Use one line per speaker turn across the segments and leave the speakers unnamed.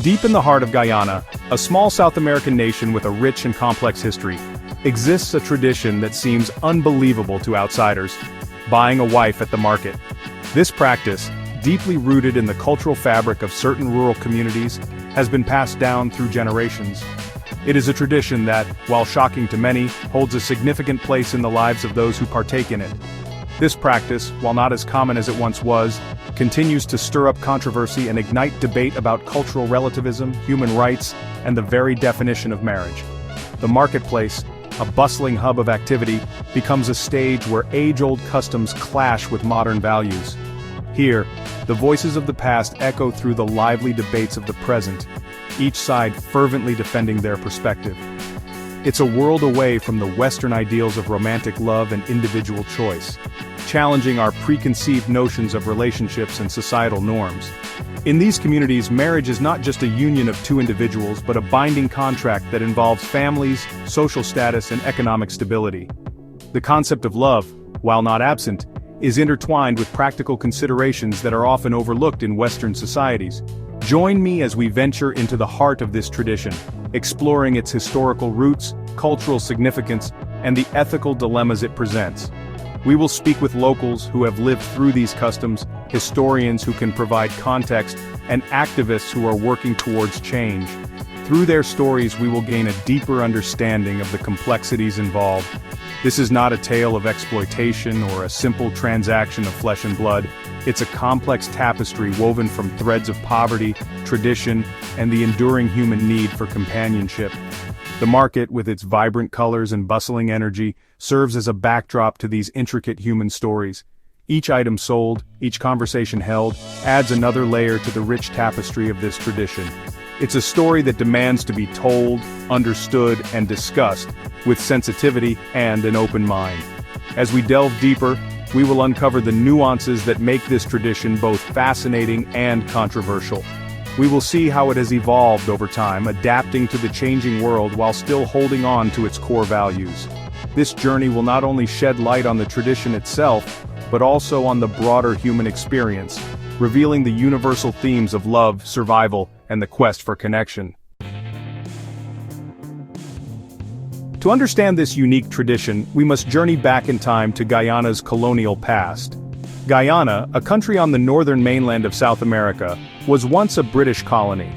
Deep in the heart of Guyana, a small South American nation with a rich and complex history, exists a tradition that seems unbelievable to outsiders: buying a wife at the market. This practice, deeply rooted in the cultural fabric of certain rural communities, has been passed down through generations. It is a tradition that, while shocking to many, holds a significant place in the lives of those who partake in it. This practice, while not as common as it once was, continues to stir up controversy and ignite debate about cultural relativism, human rights, and the very definition of marriage. The marketplace, a bustling hub of activity, becomes a stage where age-old customs clash with modern values. Here, the voices of the past echo through the lively debates of the present, each side fervently defending their perspective. It's a world away from the Western ideals of romantic love and individual choice, challenging our preconceived notions of relationships and societal norms. In these communities, marriage is not just a union of two individuals but a binding contract that involves families, social status, and economic stability. The concept of love, while not absent, is intertwined with practical considerations that are often overlooked in Western societies. Join me as we venture into the heart of this tradition, exploring its historical roots, cultural significance, and the ethical dilemmas it presents. We will speak with locals who have lived through these customs, historians who can provide context, and activists who are working towards change. Through their stories, we will gain a deeper understanding of the complexities involved. This is not a tale of exploitation or a simple transaction of flesh and blood. It's a complex tapestry woven from threads of poverty, tradition, and the enduring human need for companionship. The market, with its vibrant colors and bustling energy, serves as a backdrop to these intricate human stories. Each item sold, each conversation held, adds another layer to the rich tapestry of this tradition. It's a story that demands to be told, understood, and discussed, with sensitivity and an open mind. As we delve deeper, we will uncover the nuances that make this tradition both fascinating and controversial. We will see how it has evolved over time, adapting to the changing world while still holding on to its core values. This journey will not only shed light on the tradition itself, but also on the broader human experience, revealing the universal themes of love, survival, and the quest for connection. To understand this unique tradition, we must journey back in time to Guyana's colonial past. Guyana, a country on the northern mainland of South America, was once a British colony.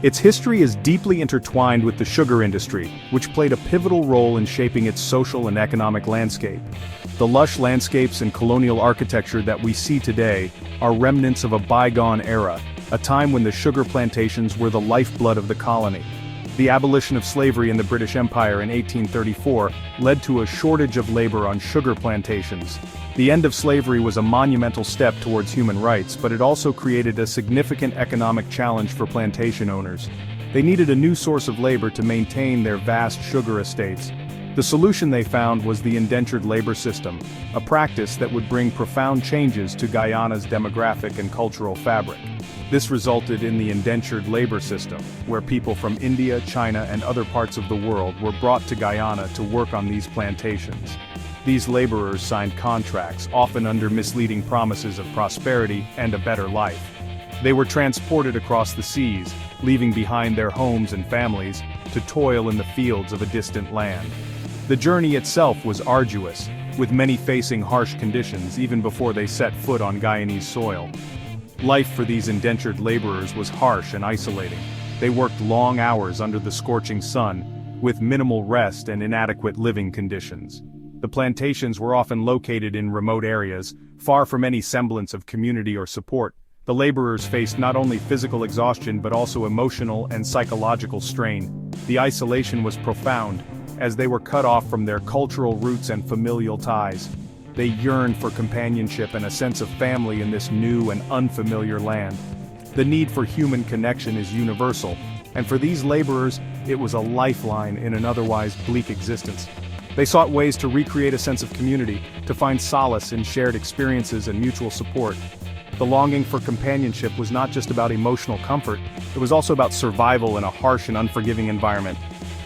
Its history is deeply intertwined with the sugar industry, which played a pivotal role in shaping its social and economic landscape. The lush landscapes and colonial architecture that we see today are remnants of a bygone era, a time when the sugar plantations were the lifeblood of the colony. The abolition of slavery in the British Empire in 1834 led to a shortage of labor on sugar plantations. The end of slavery was a monumental step towards human rights, but it also created a significant economic challenge for plantation owners. They needed a new source of labor to maintain their vast sugar estates. The solution they found was the indentured labor system, a practice that would bring profound changes to Guyana's demographic and cultural fabric. This resulted in the indentured labor system, where people from India, China, and other parts of the world were brought to Guyana to work on these plantations. These laborers signed contracts, often under misleading promises of prosperity and a better life. They were transported across the seas, leaving behind their homes and families, to toil in the fields of a distant land. The journey itself was arduous, with many facing harsh conditions even before they set foot on Guyanese soil. Life for these indentured laborers was harsh and isolating. They worked long hours under the scorching sun, with minimal rest and inadequate living conditions. The plantations were often located in remote areas, far from any semblance of community or support. The laborers faced not only physical exhaustion but also emotional and psychological strain. The isolation was profound, as they were cut off from their cultural roots and familial ties. They yearned for companionship and a sense of family in this new and unfamiliar land. The need for human connection is universal, and for these laborers, it was a lifeline in an otherwise bleak existence. They sought ways to recreate a sense of community, to find solace in shared experiences and mutual support. The longing for companionship was not just about emotional comfort, it was also about survival in a harsh and unforgiving environment.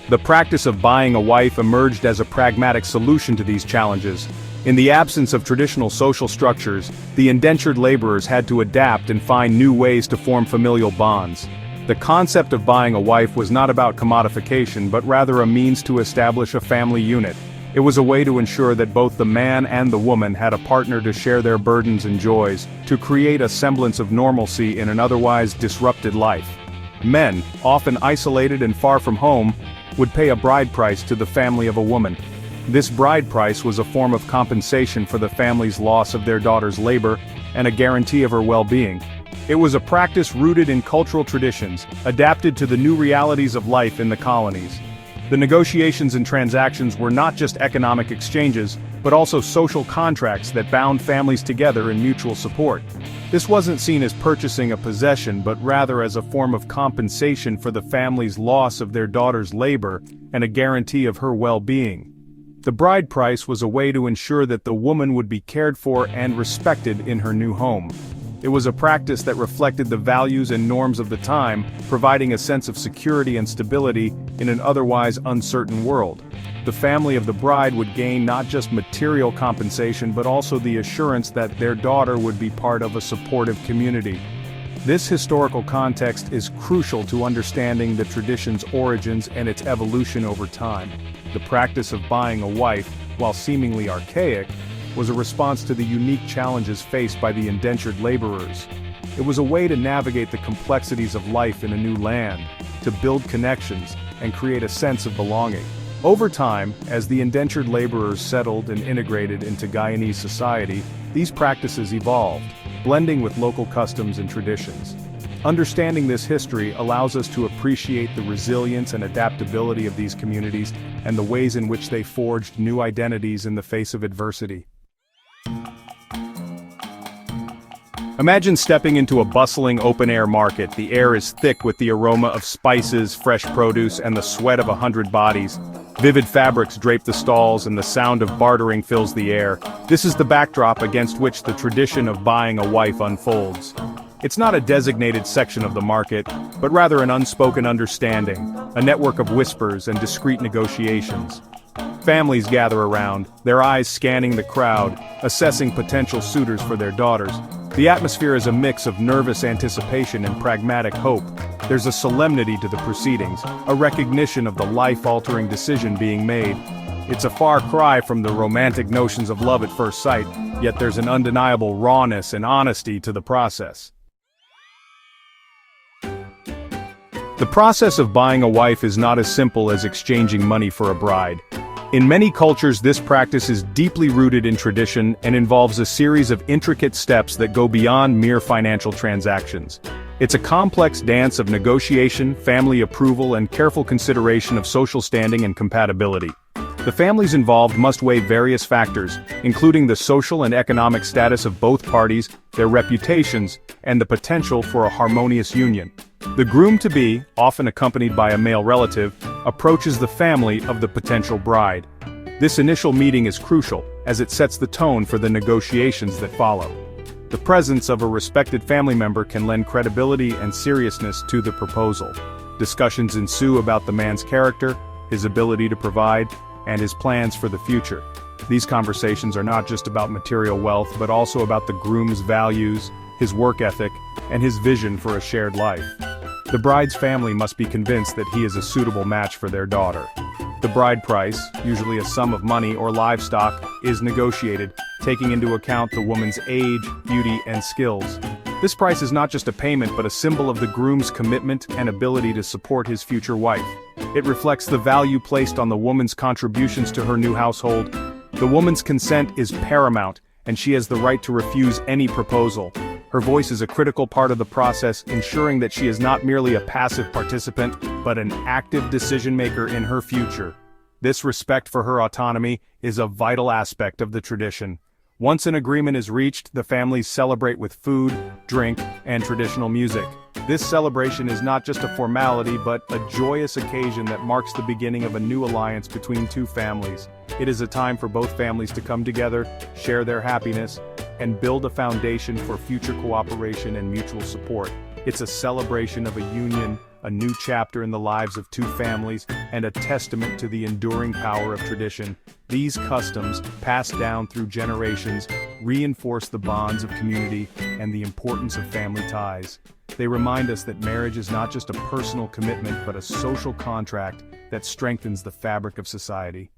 The practice of buying a wife emerged as a pragmatic solution to these challenges. In the absence of traditional social structures, the indentured laborers had to adapt and find new ways to form familial bonds. The concept of buying a wife was not about commodification but rather a means to establish a family unit. It was a way to ensure that both the man and the woman had a partner to share their burdens and joys, to create a semblance of normalcy in an otherwise disrupted life. Men, often isolated and far from home, would pay a bride price to the family of a woman. This bride price was a form of compensation for the family's loss of their daughter's labor and a guarantee of her well-being. It was a practice rooted in cultural traditions, adapted to the new realities of life in the colonies. The negotiations and transactions were not just economic exchanges, but also social contracts that bound families together in mutual support. This wasn't seen as purchasing a possession but rather as a form of compensation for the family's loss of their daughter's labor and a guarantee of her well-being. The bride price was a way to ensure that the woman would be cared for and respected in her new home. It was a practice that reflected the values and norms of the time, providing a sense of security and stability in an otherwise uncertain world. The family of the bride would gain not just material compensation but also the assurance that their daughter would be part of a supportive community. This historical context is crucial to understanding the tradition's origins and its evolution over time. The practice of buying a wife, while seemingly archaic, was a response to the unique challenges faced by the indentured laborers. It was a way to navigate the complexities of life in a new land, to build connections, and create a sense of belonging. Over time, as the indentured laborers settled and integrated into Guyanese society, these practices evolved, blending with local customs and traditions. Understanding this history allows us to appreciate the resilience and adaptability of these communities and the ways in which they forged new identities in the face of adversity. Imagine stepping into a bustling open-air market. The air is thick with the aroma of spices, fresh produce, and the sweat of 100 bodies. Vivid fabrics drape the stalls and the sound of bartering fills the air. This is the backdrop against which the tradition of buying a wife unfolds. It's not a designated section of the market, but rather an unspoken understanding, a network of whispers and discreet negotiations. Families gather around, their eyes scanning the crowd, assessing potential suitors for their daughters. The atmosphere is a mix of nervous anticipation and pragmatic hope. There's a solemnity to the proceedings, a recognition of the life-altering decision being made. It's a far cry from the romantic notions of love at first sight, yet there's an undeniable rawness and honesty to the process. The process of buying a wife is not as simple as exchanging money for a bride. In many cultures, this practice is deeply rooted in tradition and involves a series of intricate steps that go beyond mere financial transactions. It's a complex dance of negotiation, family approval, and careful consideration of social standing and compatibility. The families involved must weigh various factors, including the social and economic status of both parties, their reputations, and the potential for a harmonious union. The groom-to-be, often accompanied by a male relative, approaches the family of the potential bride. This initial meeting is crucial, as it sets the tone for the negotiations that follow. The presence of a respected family member can lend credibility and seriousness to the proposal. Discussions ensue about the man's character, his ability to provide, and his plans for the future. These conversations are not just about material wealth but also about the groom's values, his work ethic, and his vision for a shared life. The bride's family must be convinced that he is a suitable match for their daughter. The bride price, usually a sum of money or livestock, is negotiated, taking into account the woman's age, beauty, and skills. This price is not just a payment but a symbol of the groom's commitment and ability to support his future wife. It reflects the value placed on the woman's contributions to her new household. The woman's consent is paramount, and she has the right to refuse any proposal. Her voice is a critical part of the process, ensuring that she is not merely a passive participant, but an active decision-maker in her future. This respect for her autonomy is a vital aspect of the tradition. Once an agreement is reached, the families celebrate with food, drink, and traditional music. This celebration is not just a formality but a joyous occasion that marks the beginning of a new alliance between two families. It is a time for both families to come together, share their happiness, and build a foundation for future cooperation and mutual support. It's a celebration of a union, a new chapter in the lives of two families, and a testament to the enduring power of tradition. These customs, passed down through generations, reinforce the bonds of community and the importance of family ties. They remind us that marriage is not just a personal commitment but a social contract that strengthens the fabric of society.